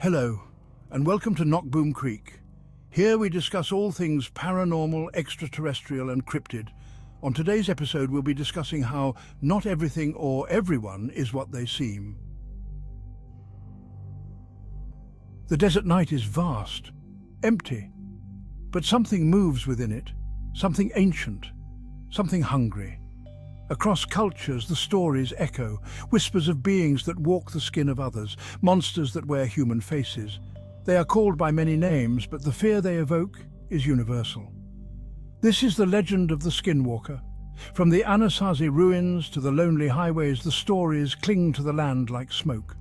Hello, and welcome to Knockboom Creek. Here we discuss all things paranormal, extraterrestrial, and cryptid. On today's episode, we'll be discussing how not everything or everyone is what they seem. The desert night is vast, empty, but something moves within it, something ancient, something hungry. Across cultures, the stories echo, whispers of beings that walk the skin of others, monsters that wear human faces. They are called by many names, but the fear they evoke is universal. This is the legend of the Skinwalker. From the Anasazi ruins to the lonely highways, the stories cling to the land like smoke.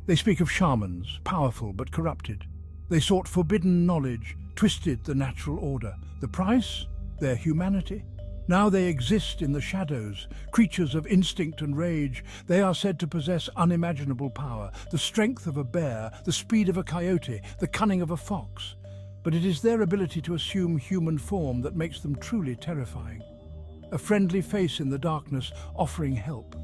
They speak of shamans, powerful but corrupted. They sought forbidden knowledge, twisted the natural order. The price? Their humanity. Now they exist in the shadows, creatures of instinct and rage. They are said to possess unimaginable power, the strength of a bear, the speed of a coyote, the cunning of a fox. But it is their ability to assume human form that makes them truly terrifying. A friendly face in the darkness offering help.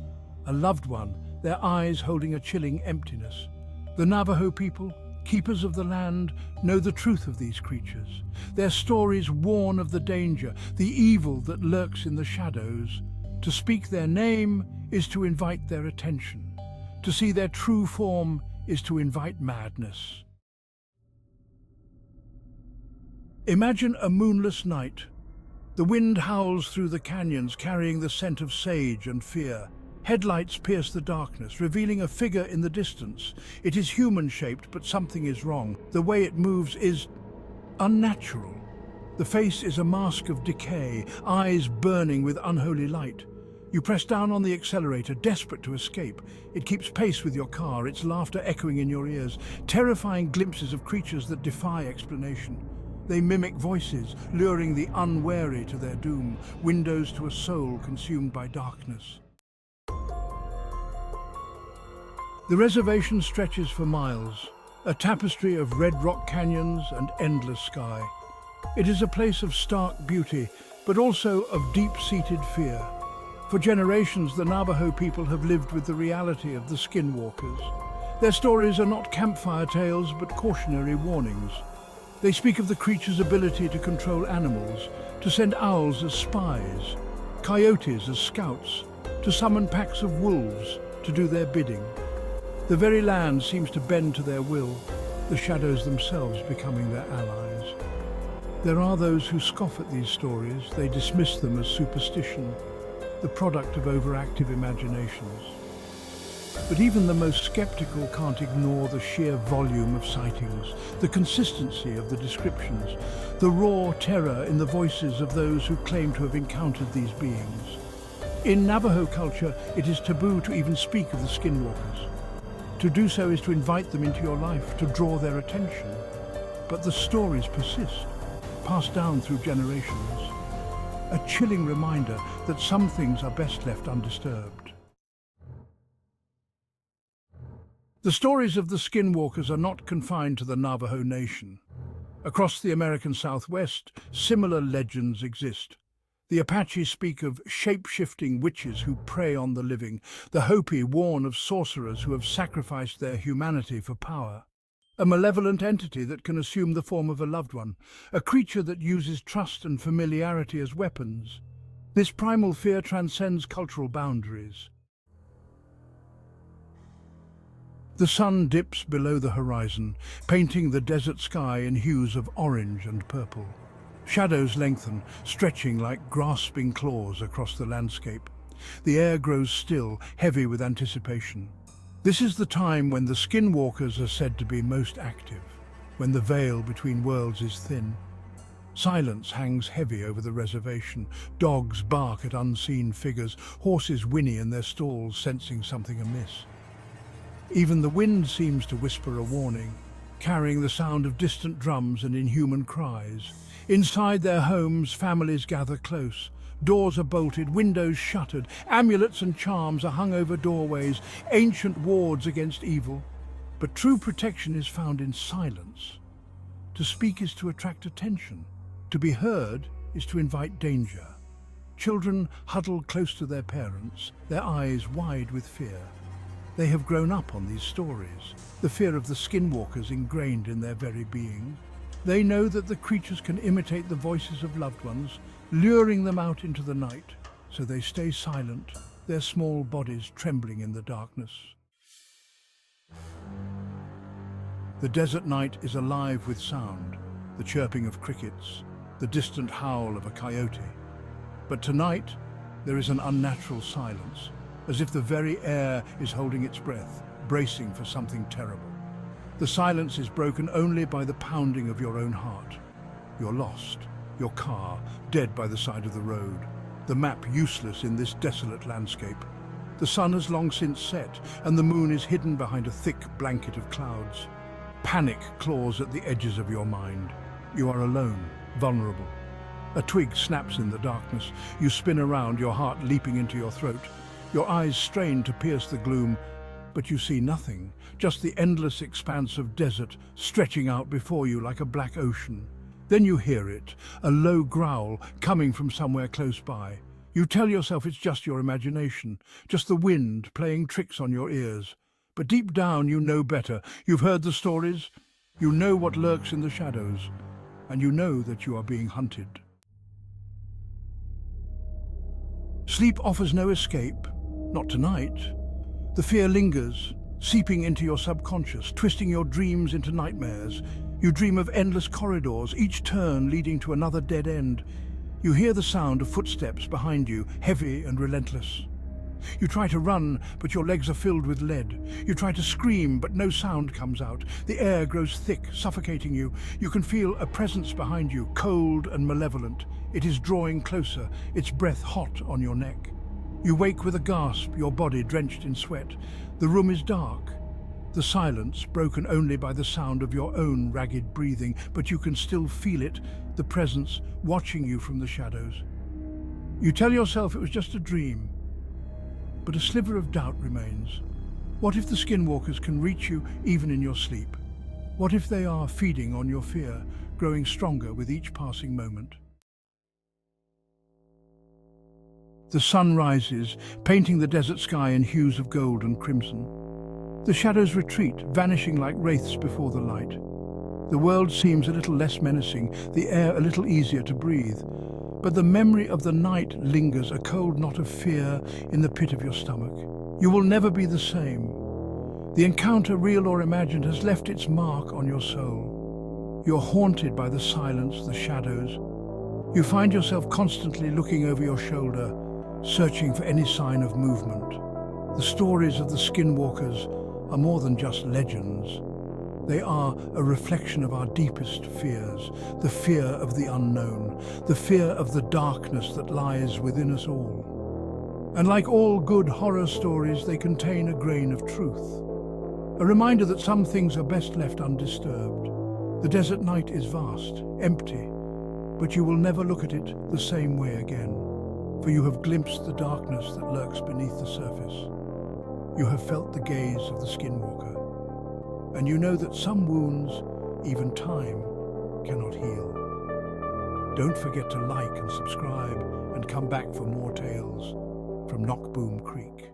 A loved one, their eyes holding a chilling emptiness. The Navajo people, keepers of the land, know the truth of these creatures. Their stories warn of the danger, the evil that lurks in the shadows. To speak their name is to invite their attention. To see their true form is to invite madness. Imagine a moonless night. The wind howls through the canyons, carrying the scent of sage and fear. Headlights pierce the darkness, revealing a figure in the distance. It is human-shaped, but something is wrong. The way it moves is unnatural. The face is a mask of decay, eyes burning with unholy light. You press down on the accelerator, desperate to escape. It keeps pace with your car, its laughter echoing in your ears. Terrifying glimpses of creatures that defy explanation. They mimic voices, luring the unwary to their doom, windows to a soul consumed by darkness. The reservation stretches for miles, a tapestry of red rock canyons and endless sky. It is a place of stark beauty, but also of deep-seated fear. For generations, the Navajo people have lived with the reality of the Skinwalkers. Their stories are not campfire tales, but cautionary warnings. They speak of the creature's ability to control animals, to send owls as spies, coyotes as scouts, to summon packs of wolves to do their bidding. The very land seems to bend to their will, the shadows themselves becoming their allies. There are those who scoff at these stories. They dismiss them as superstition, the product of overactive imaginations. But even the most skeptical can't ignore the sheer volume of sightings, the consistency of the descriptions, the raw terror in the voices of those who claim to have encountered these beings. In Navajo culture, it is taboo to even speak of the Skinwalkers. To do so is to invite them into your life, to draw their attention. But the stories persist, passed down through generations. A chilling reminder that some things are best left undisturbed. The stories of the Skinwalkers are not confined to the Navajo Nation. Across the American Southwest, similar legends exist. The Apache speak of shape-shifting witches who prey on the living. The Hopi warn of sorcerers who have sacrificed their humanity for power. A malevolent entity that can assume the form of a loved one. A creature that uses trust and familiarity as weapons. This primal fear transcends cultural boundaries. The sun dips below the horizon, painting the desert sky in hues of orange and purple. Shadows lengthen, stretching like grasping claws across the landscape. The air grows still, heavy with anticipation. This is the time when the Skinwalkers are said to be most active, when the veil between worlds is thin. Silence hangs heavy over the reservation. Dogs bark at unseen figures, horses whinny in their stalls, sensing something amiss. Even the wind seems to whisper a warning, carrying the sound of distant drums and inhuman cries. Inside their homes, families gather close. Doors are bolted, windows shuttered, amulets and charms are hung over doorways, ancient wards against evil. But true protection is found in silence. To speak is to attract attention. To be heard is to invite danger. Children huddle close to their parents, their eyes wide with fear. They have grown up on these stories, the fear of the Skinwalkers ingrained in their very being. They know that the creatures can imitate the voices of loved ones, luring them out into the night, so they stay silent, their small bodies trembling in the darkness. The desert night is alive with sound, the chirping of crickets, the distant howl of a coyote. But tonight, there is an unnatural silence, as if the very air is holding its breath, bracing for something terrible. The silence is broken only by the pounding of your own heart. You're lost, your car dead by the side of the road, the map useless in this desolate landscape. The sun has long since set, and the moon is hidden behind a thick blanket of clouds. Panic claws at the edges of your mind. You are alone, vulnerable. A twig snaps in the darkness. You spin around, your heart leaping into your throat. Your eyes strain to pierce the gloom, but you see nothing, just the endless expanse of desert stretching out before you like a black ocean. Then you hear it, a low growl coming from somewhere close by. You tell yourself it's just your imagination, just the wind playing tricks on your ears. But deep down you know better. You've heard the stories, you know what lurks in the shadows, and you know that you are being hunted. Sleep offers no escape, not tonight. The fear lingers, seeping into your subconscious, twisting your dreams into nightmares. You dream of endless corridors, each turn leading to another dead end. You hear the sound of footsteps behind you, heavy and relentless. You try to run, but your legs are filled with lead. You try to scream, but no sound comes out. The air grows thick, suffocating you. You can feel a presence behind you, cold and malevolent. It is drawing closer, its breath hot on your neck. You wake with a gasp, your body drenched in sweat. The room is dark, the silence broken only by the sound of your own ragged breathing, but you can still feel it, the presence watching you from the shadows. You tell yourself it was just a dream, but a sliver of doubt remains. What if the Skinwalkers can reach you even in your sleep? What if they are feeding on your fear, growing stronger with each passing moment? The sun rises, painting the desert sky in hues of gold and crimson. The shadows retreat, vanishing like wraiths before the light. The world seems a little less menacing, the air a little easier to breathe. But the memory of the night lingers, a cold knot of fear in the pit of your stomach. You will never be the same. The encounter, real or imagined, has left its mark on your soul. You're haunted by the silence, the shadows. You find yourself constantly looking over your shoulder, searching for any sign of movement. The stories of the Skinwalkers are more than just legends. They are a reflection of our deepest fears, the fear of the unknown, the fear of the darkness that lies within us all. And like all good horror stories, they contain a grain of truth. A reminder that some things are best left undisturbed. The desert night is vast, empty, but you will never look at it the same way again, for you have glimpsed the darkness that lurks beneath the surface. You have felt the gaze of the Skinwalker, and you know that some wounds, even time, cannot heal. Don't forget to like and subscribe and come back for more tales from Knockboom Creek.